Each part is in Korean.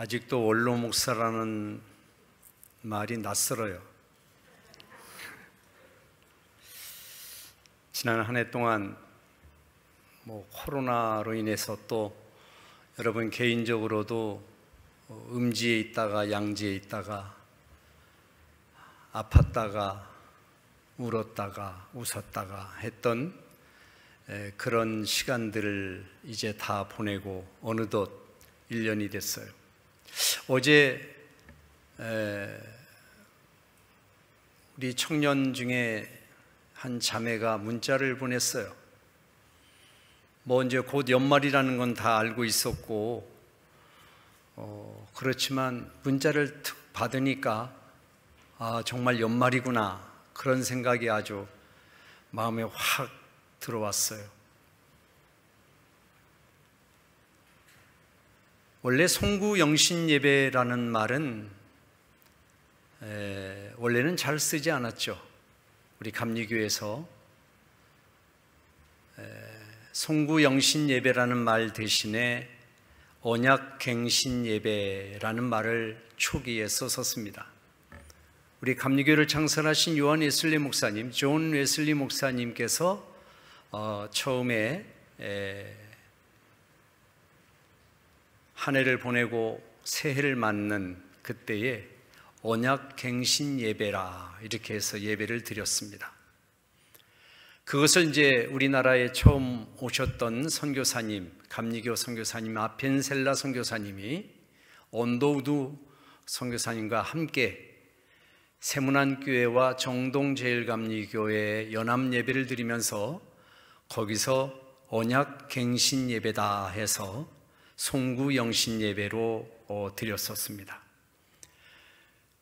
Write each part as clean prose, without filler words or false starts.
아직도 원로 목사라는 말이 낯설어요. 지난 한 해 동안 코로나로 인해서 또 여러분 개인적으로도 음지에 있다가 양지에 있다가 아팠다가 울었다가 웃었다가 했던 그런 시간들을 이제 다 보내고 어느덧 1년이 됐어요. 어제 우리 청년 중에 한 자매가 문자를 보냈어요. 이제 곧 연말이라는 건 다 알고 있었고 그렇지만 문자를 툭 받으니까 정말 연말이구나 그런 생각이 아주 마음에 확 들어왔어요. 원래 송구영신 예배라는 말은 원래는 잘 쓰지 않았죠. 우리 감리교에서 송구영신 예배라는 말 대신에 언약갱신 예배라는 말을 초기에 썼습니다. 우리 감리교를 창설하신 요한 웨슬리 목사님, 존 웨슬리 목사님께서 처음에 한 해를 보내고 새해를 맞는 그때에 언약갱신 예배라 이렇게 해서 예배를 드렸습니다. 그것을 이제 우리나라에 처음 오셨던 선교사님, 감리교 선교사님 아펜셀라 선교사님이 언더우드 선교사님과 함께 세문안교회와 정동제일감리교회 연합 예배를 드리면서 거기서 언약갱신 예배다 해서 송구영신 예배로 드렸었습니다.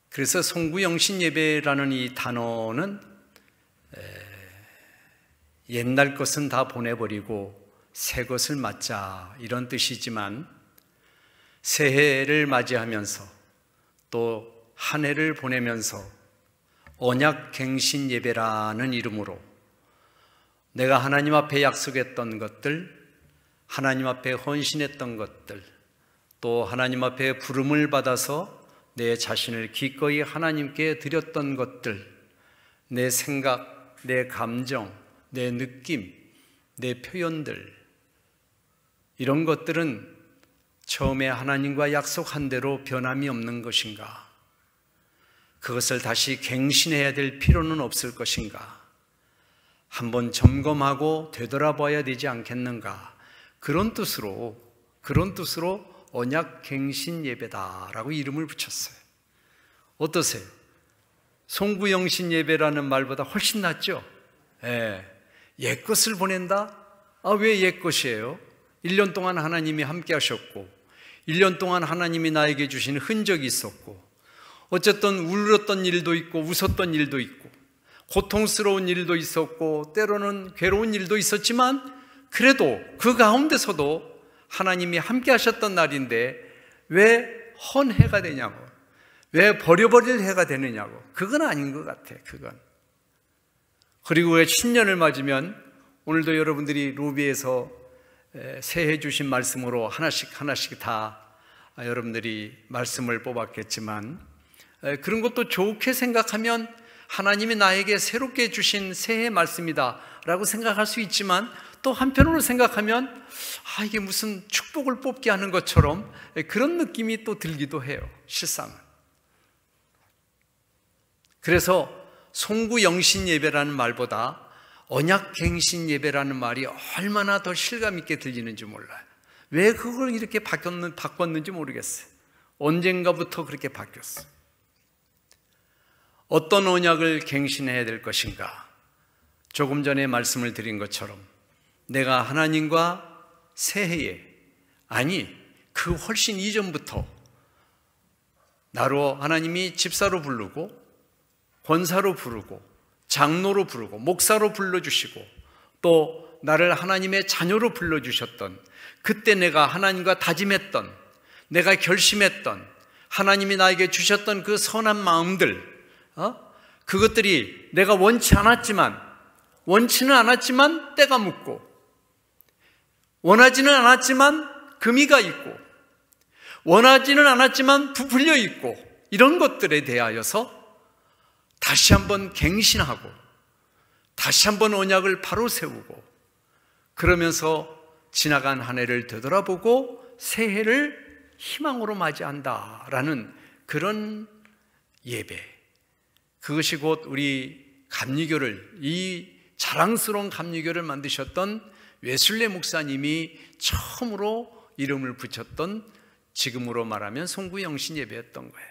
그래서 송구영신 예배라는 이 단어는 옛날 것은 다 보내버리고 새 것을 맞자 이런 뜻이지만 새해를 맞이하면서 또 한 해를 보내면서 언약갱신 예배라는 이름으로 내가 하나님 앞에 약속했던 것들, 하나님 앞에 헌신했던 것들, 또 하나님 앞에 부름을 받아서 내 자신을 기꺼이 하나님께 드렸던 것들, 내 생각, 내 감정, 내 느낌, 내 표현들, 이런 것들은 처음에 하나님과 약속한 대로 변함이 없는 것인가? 그것을 다시 갱신해야 될 필요는 없을 것인가? 한번 점검하고 되돌아봐야 되지 않겠는가? 그런 뜻으로 언약갱신 예배다라고 이름을 붙였어요. 어떠세요? 송구영신 예배라는 말보다 훨씬 낫죠? 옛 것을 보낸다? 왜 옛 것이에요? 1년 동안 하나님이 함께 하셨고 1년 동안 하나님이 나에게 주신 흔적이 있었고 어쨌든 울었던 일도 있고 웃었던 일도 있고 고통스러운 일도 있었고 때로는 괴로운 일도 있었지만 그래도 그 가운데서도 하나님이 함께 하셨던 날인데 왜 헌해가 되냐고, 왜 버려버릴 해가 되느냐고. 그건 아닌 것 같아. 그건. 그리고 왜 신년을 맞으면 오늘도 여러분들이 루비에서 새해 주신 말씀으로 하나씩 다 여러분들이 말씀을 뽑았겠지만 그런 것도 좋게 생각하면 하나님이 나에게 새롭게 주신 새해 말씀이다 라고 생각할 수 있지만 또 한편으로 생각하면 이게 무슨 축복을 뽑게 하는 것처럼 그런 느낌이 또 들기도 해요. 실상은. 그래서 송구영신 예배라는 말보다 언약갱신 예배라는 말이 얼마나 더 실감 있게 들리는지 몰라요. 왜 그걸 이렇게 바꿨는지 모르겠어요. 언젠가부터 그렇게 바뀌었어요. 어떤 언약을 갱신해야 될 것인가? 조금 전에 말씀을 드린 것처럼 내가 하나님과 새해에, 아니 그 훨씬 이전부터 나로 하나님이 집사로 부르고 권사로 부르고 장로로 부르고 목사로 불러주시고 또 나를 하나님의 자녀로 불러주셨던 그때 내가 하나님과 다짐했던, 내가 결심했던, 하나님이 나에게 주셨던 그 선한 마음들, 그것들이 내가 원치는 않았지만 때가 묻고 원하지는 않았지만 금이가 있고 원하지는 않았지만 부풀려 있고 이런 것들에 대하여서 다시 한번 갱신하고 다시 한번 언약을 바로 세우고 그러면서 지나간 한 해를 되돌아보고 새해를 희망으로 맞이한다라는 그런 예배, 그것이 곧 우리 감리교를, 이 자랑스러운 감리교를 만드셨던 웨슬레 목사님이 처음으로 이름을 붙였던, 지금으로 말하면 송구영신 예배였던 거예요.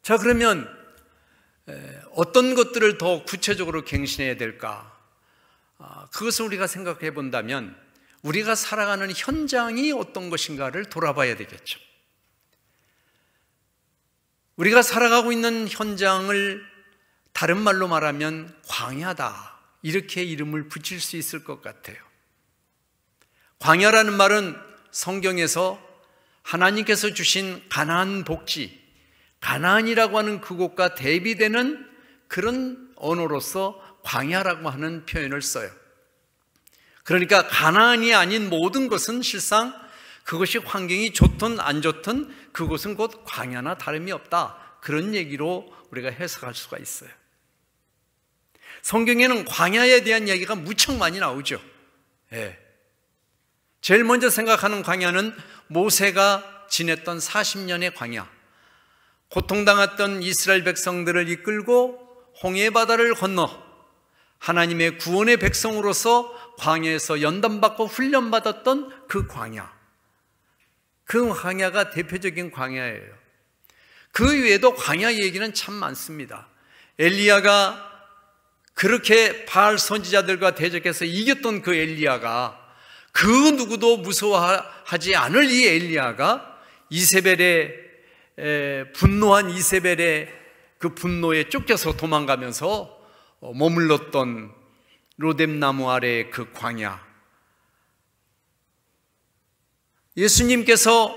자, 그러면 어떤 것들을 더 구체적으로 갱신해야 될까? 그것을 우리가 생각해 본다면 우리가 살아가는 현장이 어떤 것인가를 돌아봐야 되겠죠. 우리가 살아가고 있는 현장을 다른 말로 말하면 광야다, 이렇게 이름을 붙일 수 있을 것 같아요. 광야라는 말은 성경에서 하나님께서 주신 가나안 복지, 가나안이라고 하는 그곳과 대비되는 그런 언어로서 광야라고 하는 표현을 써요. 그러니까 가나안이 아닌 모든 것은 실상 그것이 환경이 좋든 안 좋든 그곳은 곧 광야나 다름이 없다, 그런 얘기로 우리가 해석할 수가 있어요. 성경에는 광야에 대한 이야기가 무척 많이 나오죠. 제일 먼저 생각하는 광야는 모세가 지냈던 40년의 광야, 고통당했던 이스라엘 백성들을 이끌고 홍해바다를 건너 하나님의 구원의 백성으로서 광야에서 연단받고 훈련받았던 그 광야, 그 광야가 대표적인 광야예요. 그 외에도 광야 얘기는 참 많습니다. 엘리야가 그렇게 바알 선지자들과 대적해서 이겼던 그 엘리야가, 그 누구도 무서워하지 않을 이 엘리야가 분노한 이세벨의 그 분노에 쫓겨서 도망가면서 머물렀던 로뎀나무 아래의 그 광야, 예수님께서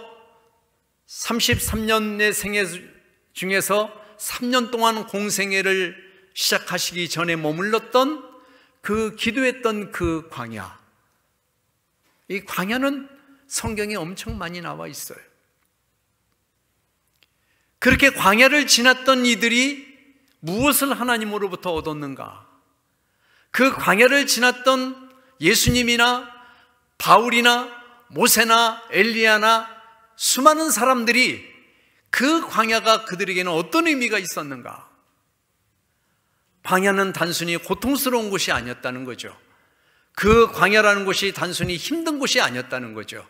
33년의 생애 중에서 3년 동안 공생애를 시작하시기 전에 머물렀던 그 기도했던 그 광야, 이 광야는 성경에 엄청 많이 나와 있어요. 그렇게 광야를 지났던 이들이 무엇을 하나님으로부터 얻었는가? 그 광야를 지났던 예수님이나 바울이나 모세나 엘리야나 수많은 사람들이 그 광야가 그들에게는 어떤 의미가 있었는가? 광야는 단순히 고통스러운 곳이 아니었다는 거죠. 그 광야라는 곳이 단순히 힘든 곳이 아니었다는 거죠.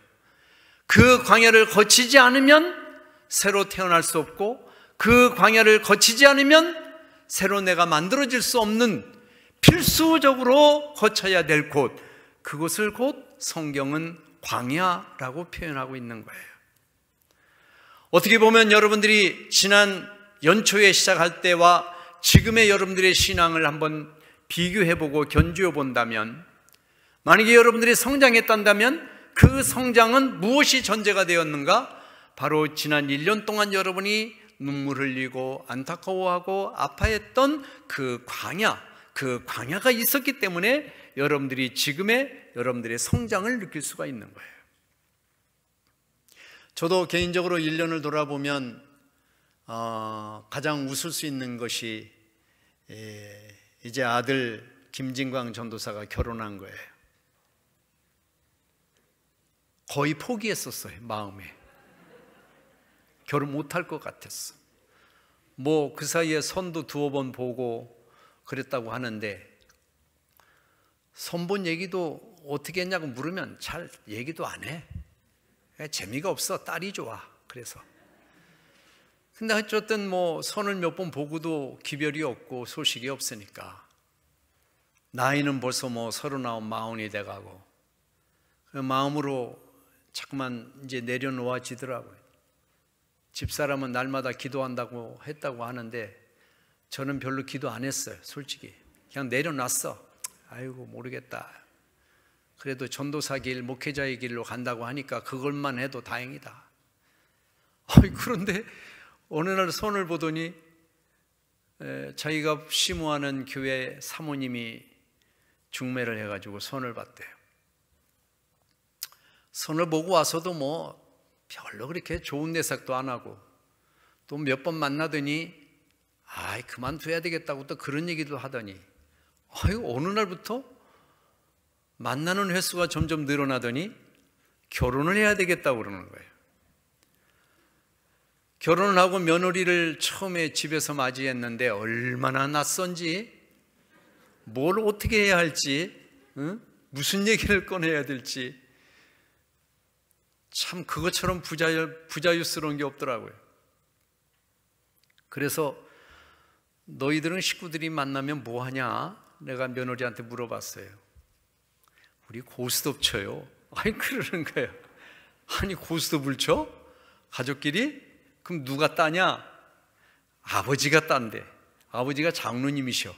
그 광야를 거치지 않으면 새로 태어날 수 없고, 그 광야를 거치지 않으면 새로 내가 만들어질 수 없는 필수적으로 거쳐야 될 곳, 그곳을 곧 성경은 광야라고 표현하고 있는 거예요. 어떻게 보면 여러분들이 지난 연초에 시작할 때와 지금의 여러분들의 신앙을 한번 비교해보고 견주어 본다면, 만약에 여러분들이 성장했다면 그 성장은 무엇이 전제가 되었는가? 바로 지난 1년 동안 여러분이 눈물 흘리고 안타까워하고 아파했던 그 광야가 있었기 때문에 여러분들이 지금의 여러분들의 성장을 느낄 수가 있는 거예요. 저도 개인적으로 1년을 돌아보면 가장 웃을 수 있는 것이 이제 아들 김진광 전도사가 결혼한 거예요. 거의 포기했었어요, 마음에. 결혼 못할 것 같았어. 뭐 그 사이에 선도 두어 번 보고 그랬다고 하는데, 선 본 얘기도 어떻게 했냐고 물으면 잘 얘기도 안 해. 재미가 없어, 딸이 좋아. 그래서 근데 어쨌든 뭐 선을 몇 번 보고도 기별이 없고 소식이 없으니까, 나이는 벌써 뭐 39, 40이 돼가고 그 마음으로 자꾸만 이제 내려놓아지더라고요. 집사람은 날마다 기도한다고 했다고 하는데 저는 별로 기도 안 했어요. 솔직히 그냥 내려놨어. 아이고 모르겠다. 그래도 전도사 길, 목회자의 길로 간다고 하니까 그것만 해도 다행이다. 그런데 어느 날 선을 보더니 자기가 시무하는 교회 사모님이 중매를 해가지고 선을 봤대요. 선을 보고 와서도 뭐 별로 그렇게 좋은 내색도 안 하고, 또 몇 번 만나더니 아이 그만둬야 되겠다고 또 그런 얘기도 하더니, 어느 날부터 만나는 횟수가 점점 늘어나더니 결혼을 해야 되겠다고 그러는 거예요. 결혼을 하고 며느리를 처음에 집에서 맞이했는데 얼마나 낯선지, 뭘 어떻게 해야 할지, 무슨 얘기를 꺼내야 될지 참 그것처럼 부자유스러운 게 없더라고요. 그래서 너희들은 식구들이 만나면 뭐 하냐? 내가 며느리한테 물어봤어요. 우리 고스톱 쳐요. 아니 그러는 거예요. 아니 고스톱을 쳐? 가족끼리? 그럼 누가 따냐? 아버지가 딴대. 아버지가 장로님이셔.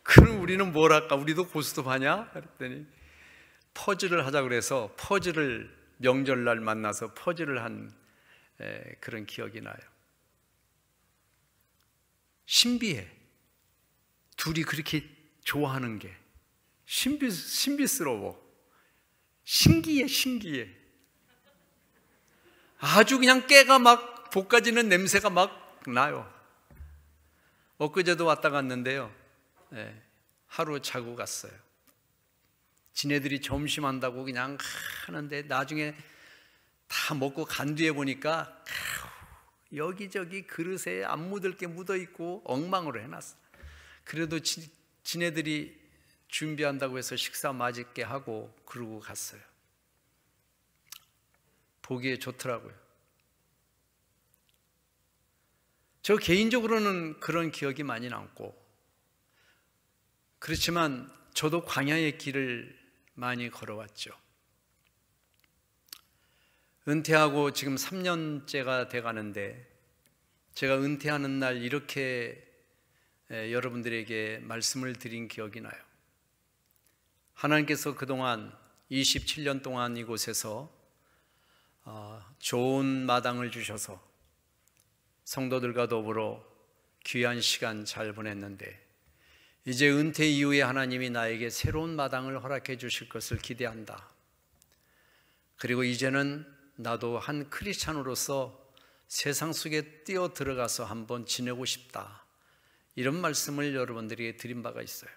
그럼 우리는 뭘 할까? 우리도 고스톱 하냐? 그랬더니 퍼즐을 하자 그래서 퍼즐을 명절날 만나서 퍼즐을 한 그런 기억이 나요. 신비해. 둘이 그렇게 좋아하는 게 신비스러워. 신기해. 아주 그냥 깨가 막 볶아지는 냄새가 막 나요. 엊그제도 왔다 갔는데요, 하루 자고 갔어요. 지네들이 점심한다고 그냥 하는데 나중에 다 먹고 간 뒤에 보니까 여기저기 그릇에 안 묻을 게 묻어있고 엉망으로 해놨어. 그래도 지네들이 준비한다고 해서 식사 맛있게 하고 그러고 갔어요. 보기에 좋더라고요. 저 개인적으로는 그런 기억이 많이 남고, 그렇지만 저도 광야의 길을 많이 걸어왔죠. 은퇴하고 지금 3년째가 돼가는데, 제가 은퇴하는 날 이렇게 여러분들에게 말씀을 드린 기억이 나요. 하나님께서 그동안 27년 동안 이곳에서 좋은 마당을 주셔서 성도들과 더불어 귀한 시간 잘 보냈는데, 이제 은퇴 이후에 하나님이 나에게 새로운 마당을 허락해 주실 것을 기대한다. 그리고 이제는 나도 한 크리스찬으로서 세상 속에 뛰어 들어가서 한번 지내고 싶다. 이런 말씀을 여러분들에게 드린 바가 있어요.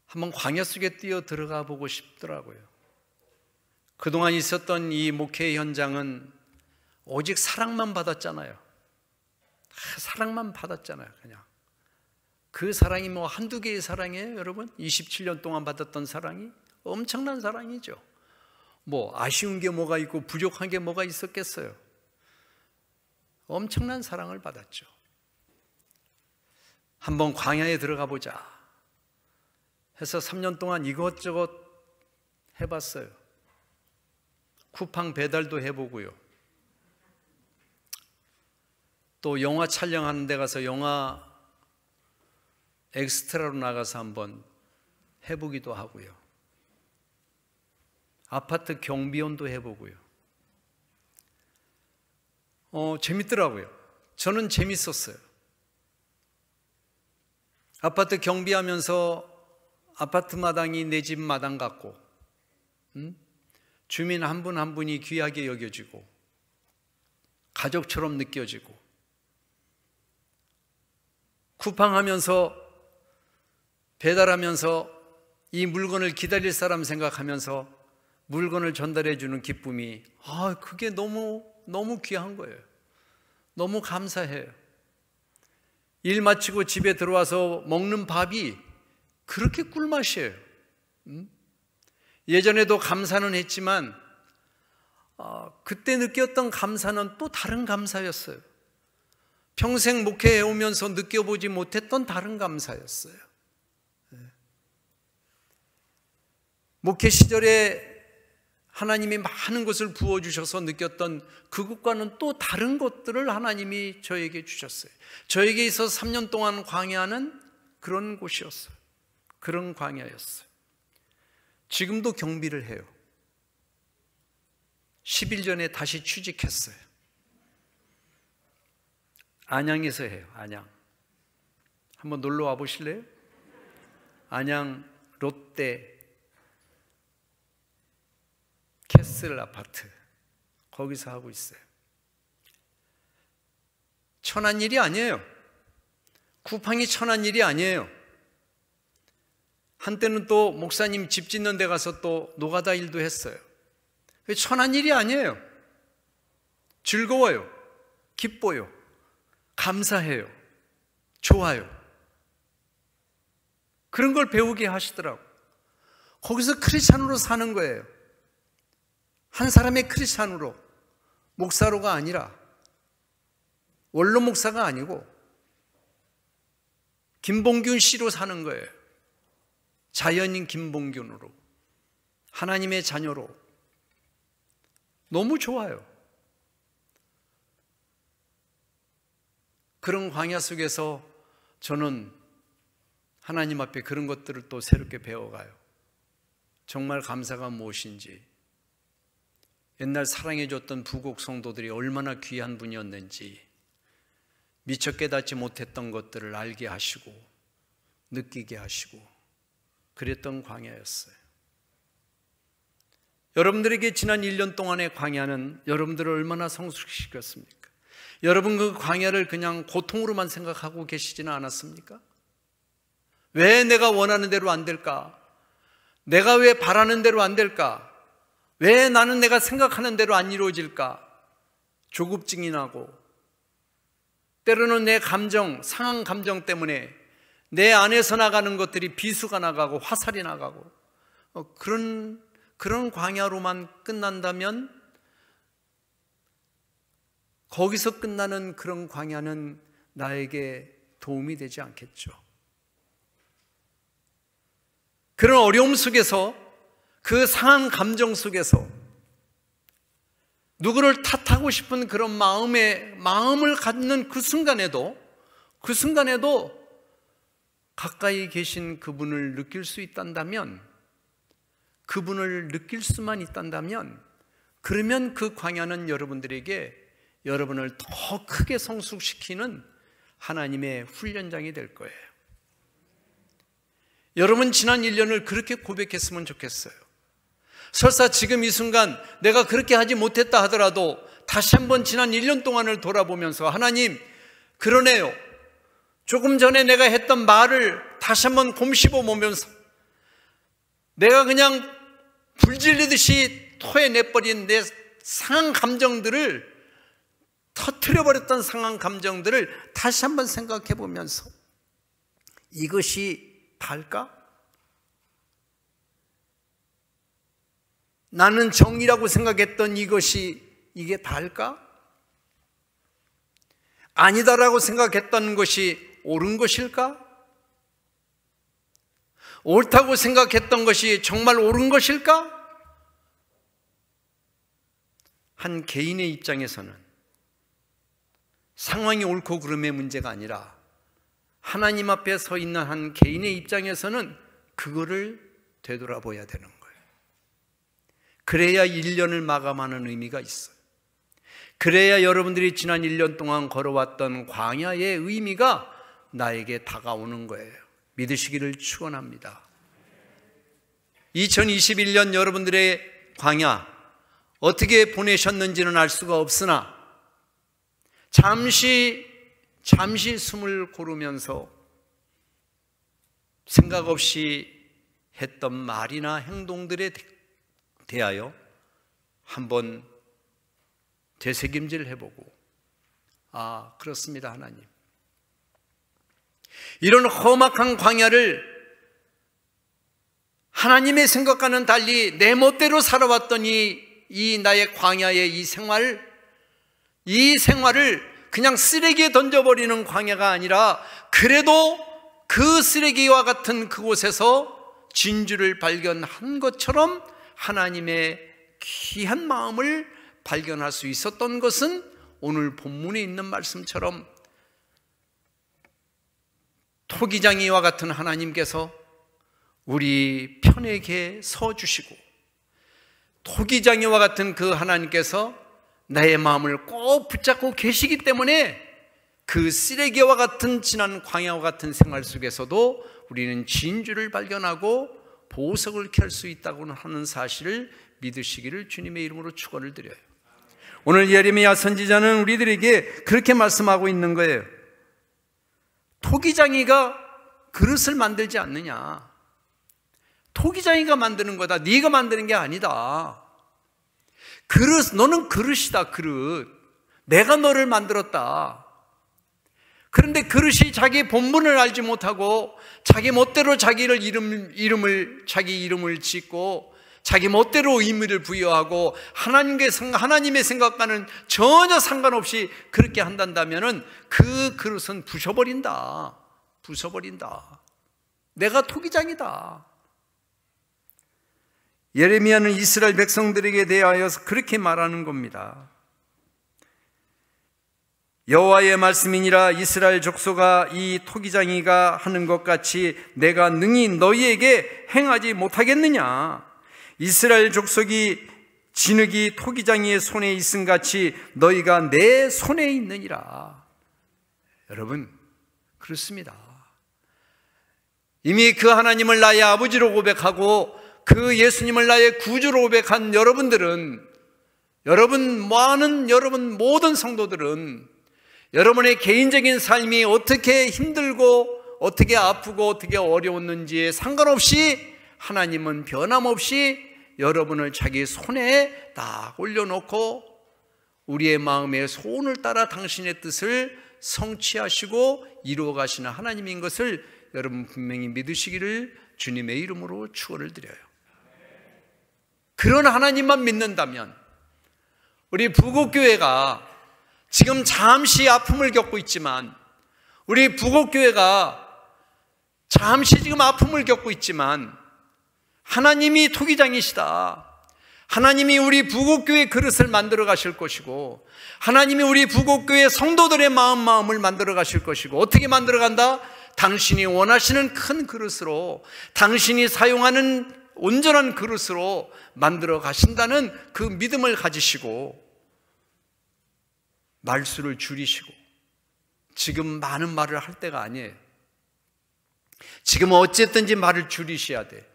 한번 광야 속에 뛰어 들어가 보고 싶더라고요. 그동안 있었던 이 목회 현장은 오직 사랑만 받았잖아요. 사랑만 받았잖아요. 그냥 그 사랑이 뭐 한두 개의 사랑이에요, 여러분? 27년 동안 받았던 사랑이 엄청난 사랑이죠. 뭐 아쉬운 게 뭐가 있고 부족한 게 뭐가 있었겠어요? 엄청난 사랑을 받았죠. 한번 광야에 들어가 보자 해서 3년 동안 이것저것 해봤어요. 쿠팡 배달도 해보고요. 또 영화 촬영하는 데 가서 영화 엑스트라로 나가서 한번 해보기도 하고요. 아파트 경비원도 해보고요. 재밌더라고요. 저는 재밌었어요. 아파트 경비하면서 아파트 마당이 내 집 마당 같고, 주민 한 분 한 분이 귀하게 여겨지고 가족처럼 느껴지고, 쿠팡하면서 배달하면서 이 물건을 기다릴 사람 생각하면서 물건을 전달해 주는 기쁨이, 그게 너무 귀한 거예요. 너무 감사해요. 일 마치고 집에 들어와서 먹는 밥이 그렇게 꿀맛이에요. 예전에도 감사는 했지만 그때 느꼈던 감사는 또 다른 감사였어요. 평생 목회해 오면서 느껴보지 못했던 다른 감사였어요. 목회 시절에 하나님이 많은 것을 부어주셔서 느꼈던 그것과는 또 다른 것들을 하나님이 저에게 주셨어요. 저에게 있어서 3년 동안 광야는 그런 곳이었어요. 그런 광야였어요. 지금도 경비를 해요. 10일 전에 다시 취직했어요. 안양에서 해요. 안양. 한번 놀러 와 보실래요? 안양 롯데 엑셀 아파트 거기서 하고 있어요. 천한 일이 아니에요. 쿠팡이 천한 일이 아니에요. 한때는 또 목사님 집 짓는 데 가서 또 노가다 일도 했어요. 천한 일이 아니에요. 즐거워요. 기뻐요. 감사해요. 좋아요. 그런 걸 배우게 하시더라고. 거기서 크리스찬으로 사는 거예요. 한 사람의 크리스찬으로, 목사로가 아니라, 원로 목사가 아니고 김봉균 씨로 사는 거예요. 자연인 김봉균으로, 하나님의 자녀로. 너무 좋아요. 그런 광야 속에서 저는 하나님 앞에 그런 것들을 또 새롭게 배워가요. 정말 감사가 무엇인지, 옛날 사랑해줬던 부곡 성도들이 얼마나 귀한 분이었는지 미처 깨닫지 못했던 것들을 알게 하시고 느끼게 하시고 그랬던 광야였어요. 여러분들에게 지난 1년 동안의 광야는 여러분들을 얼마나 성숙시켰습니까? 여러분 그 광야를 그냥 고통으로만 생각하고 계시지는 않았습니까? 왜 내가 원하는 대로 안 될까? 내가 왜 바라는 대로 안 될까? 왜 나는 내가 생각하는 대로 안 이루어질까? 조급증이 나고, 때로는 내 감정, 상한 감정 때문에 내 안에서 나가는 것들이 비수가 나가고 화살이 나가고, 그런 광야로만 끝난다면, 거기서 끝나는 그런 광야는 나에게 도움이 되지 않겠죠. 그런 어려움 속에서, 그 상한 감정 속에서 누구를 탓하고 싶은 그런 마음을 갖는 그 순간에도 가까이 계신 그분을 느낄 수 있단다면, 그분을 느낄 수만 있단다면, 그러면 그 광야는 여러분들에게 여러분을 더 크게 성숙시키는 하나님의 훈련장이 될 거예요. 여러분 지난 1년을 그렇게 고백했으면 좋겠어요. 설사 지금 이 순간 내가 그렇게 하지 못했다 하더라도 다시 한번 지난 1년 동안을 돌아보면서, 하나님, 그러네요. 조금 전에 내가 했던 말을 다시 한번 곰씹어 보면서, 내가 그냥 불질리듯이 토해내버린 내 상한 감정들을, 터뜨려버렸던 상한 감정들을 다시 한번 생각해 보면서, 이것이 다일까? 나는 정의라고 생각했던 이게 다일까? 아니다라고 생각했던 것이 옳은 것일까? 옳다고 생각했던 것이 정말 옳은 것일까? 한 개인의 입장에서는 상황이 옳고 그름의 문제가 아니라, 하나님 앞에 서 있는 한 개인의 입장에서는 그거를 되돌아봐야 되는 거예요. 그래야 1년을 마감하는 의미가 있어요. 그래야 여러분들이 지난 1년 동안 걸어왔던 광야의 의미가 나에게 다가오는 거예요. 믿으시기를 축원합니다. 2021년 여러분들의 광야 어떻게 보내셨는지는 알 수가 없으나, 잠시 숨을 고르면서 생각 없이 했던 말이나 행동들에 대하여 한번 되새김질 해보고, 아, 그렇습니다, 하나님. 이런 험악한 광야를 하나님의 생각과는 달리 내 멋대로 살아왔던 이 나의 광야의 이 생활을 그냥 쓰레기에 던져버리는 광야가 아니라, 그래도 그 쓰레기와 같은 그곳에서 진주를 발견한 것처럼 하나님의 귀한 마음을 발견할 수 있었던 것은 오늘 본문에 있는 말씀처럼 토기장이와 같은 하나님께서 우리 편에게 서주시고, 토기장이와 같은 그 하나님께서 나의 마음을 꼭 붙잡고 계시기 때문에 그 쓰레기와 같은 지난 광야와 같은 생활 속에서도 우리는 진주를 발견하고 보석을 켤 수 있다고 하는 사실을 믿으시기를 주님의 이름으로 축원을 드려요. 오늘 예레미야 선지자는 우리들에게 그렇게 말씀하고 있는 거예요. 토기장이가 그릇을 만들지 않느냐. 토기장이가 만드는 거다. 네가 만드는 게 아니다. 그릇, 너는 그릇이다. 그릇. 내가 너를 만들었다. 그런데 그릇이 자기 본분을 알지 못하고 자기 멋대로 자기 이름을 짓고 자기 멋대로 의미를 부여하고 하나님의 생각과는 전혀 상관없이 그렇게 한다면 그 그릇은 부숴버린다. 부숴버린다. 내가 토기장이다. 예레미야는 이스라엘 백성들에게 대하여서 그렇게 말하는 겁니다. 여호와의 말씀이니라. 이스라엘 족속아, 이 토기장이가 하는 것 같이 내가 능히 너희에게 행하지 못하겠느냐. 이스라엘 족속이 진흙이 토기장이의 손에 있음 같이 너희가 내 손에 있느니라. 여러분, 그렇습니다. 이미 그 하나님을 나의 아버지로 고백하고 그 예수님을 나의 구주로 고백한 여러분 모든 성도들은 여러분의 개인적인 삶이 어떻게 힘들고 어떻게 아프고 어떻게 어려웠는지에 상관없이 하나님은 변함없이 여러분을 자기 손에 딱 올려놓고 우리의 마음의 소원을 따라 당신의 뜻을 성취하시고 이루어 가시는 하나님인 것을 여러분 분명히 믿으시기를 주님의 이름으로 축원을 드려요. 그런 하나님만 믿는다면 우리 부곡교회가 지금 잠시 아픔을 겪고 있지만, 우리 부곡교회가 잠시 지금 아픔을 겪고 있지만 하나님이 토기장이시다. 하나님이 우리 부곡교회 그릇을 만들어 가실 것이고 하나님이 우리 부곡교회 성도들의 마음을 만들어 가실 것이고, 어떻게 만들어 간다? 당신이 원하시는 큰 그릇으로, 당신이 사용하는 온전한 그릇으로 만들어 가신다는 그 믿음을 가지시고 말수를 줄이시고, 지금 많은 말을 할 때가 아니에요. 지금 어쨌든지 말을 줄이셔야 돼.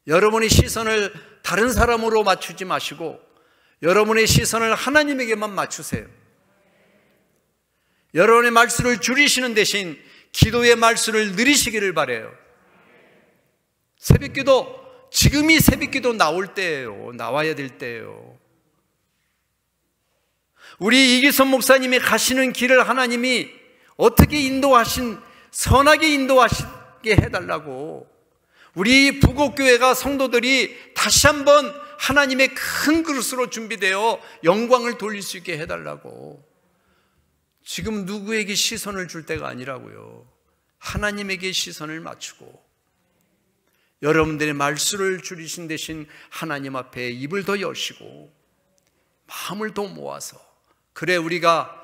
여러분의 시선을 다른 사람으로 맞추지 마시고 여러분의 시선을 하나님에게만 맞추세요. 여러분의 말수를 줄이시는 대신 기도의 말수를 늘리시기를 바라요. 새벽기도, 지금이 새벽기도 나올 때예요. 나와야 될 때예요. 우리 이기선 목사님이 가시는 길을 하나님이 어떻게 선하게 인도하시게 해달라고, 우리 부곡교회가 성도들이 다시 한번 하나님의 큰 그릇으로 준비되어 영광을 돌릴 수 있게 해달라고. 지금 누구에게 시선을 줄 때가 아니라고요. 하나님에게 시선을 맞추고 여러분들의 말수를 줄이신 대신 하나님 앞에 입을 더 여시고 마음을 더 모아서, 그래 우리가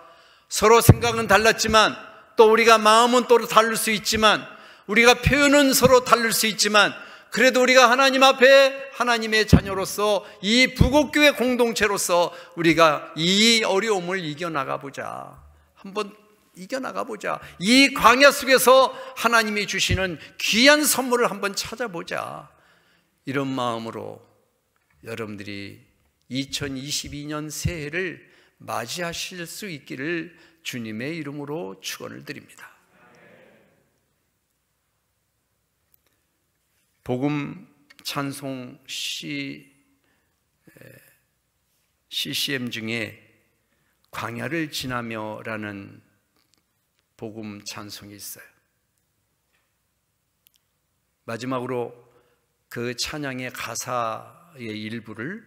서로 생각은 달랐지만 또 우리가 마음은 또 다를 수 있지만 우리가 표현은 서로 다를 수 있지만 그래도 우리가 하나님 앞에 하나님의 자녀로서 이 부곡교회 공동체로서 우리가 이 어려움을 이겨나가보자. 한번 이겨나가보자. 이 광야 속에서 하나님이 주시는 귀한 선물을 한번 찾아보자. 이런 마음으로 여러분들이 2022년 새해를 맞이하실 수 있기를 주님의 이름으로 축원을 드립니다. 복음 찬송 CCM 중에 광야를 지나며라는 복음 찬송이 있어요. 마지막으로 그 찬양의 가사의 일부를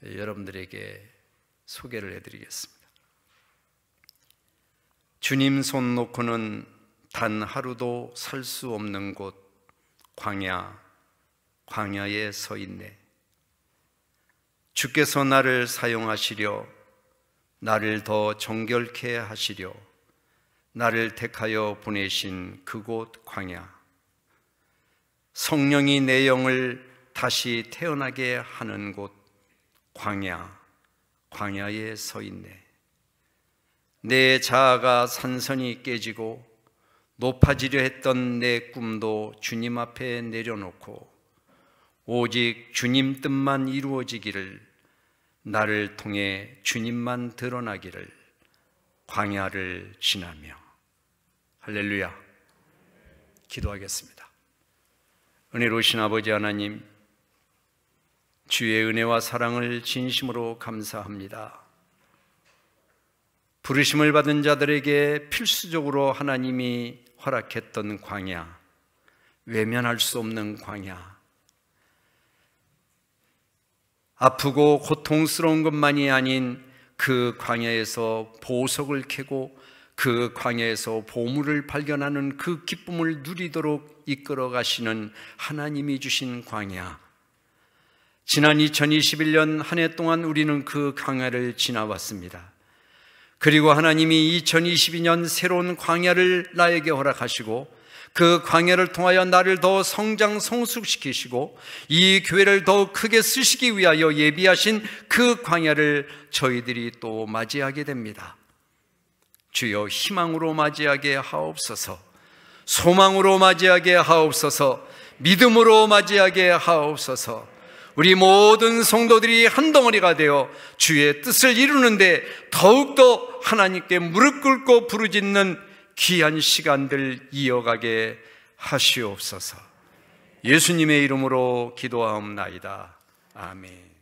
여러분들에게 소개를 해드리겠습니다. 주님 손 놓고는 단 하루도 살 수 없는 곳 광야에 서 있네. 주께서 나를 사용하시려, 나를 더 정결케 하시려 나를 택하여 보내신 그곳 광야, 성령이 내 영을 다시 태어나게 하는 곳 광야에 서 있네. 내 자아가 산산이 깨지고 높아지려 했던 내 꿈도 주님 앞에 내려놓고 오직 주님 뜻만 이루어지기를, 나를 통해 주님만 드러나기를 광야를 지나며. 할렐루야. 기도하겠습니다. 은혜로우신 아버지 하나님, 주의 은혜와 사랑을 진심으로 감사합니다. 부르심을 받은 자들에게 필수적으로 하나님이 허락했던 광야, 외면할 수 없는 광야, 아프고 고통스러운 것만이 아닌 그 광야에서 보석을 캐고 그 광야에서 보물을 발견하는 그 기쁨을 누리도록 이끌어 가시는 하나님이 주신 광야, 지난 2021년 한 해 동안 우리는 그 광야를 지나왔습니다. 그리고 하나님이 2022년 새로운 광야를 나에게 허락하시고 그 광야를 통하여 나를 더 성장 성숙시키시고 이 교회를 더 크게 쓰시기 위하여 예비하신 그 광야를 저희들이 또 맞이하게 됩니다. 주여, 희망으로 맞이하게 하옵소서, 소망으로 맞이하게 하옵소서, 믿음으로 맞이하게 하옵소서. 우리 모든 성도들이 한 덩어리가 되어 주의 뜻을 이루는데 더욱더 하나님께 무릎 꿇고 부르짖는 귀한 시간들 이어가게 하시옵소서. 예수님의 이름으로 기도하옵나이다. 아멘.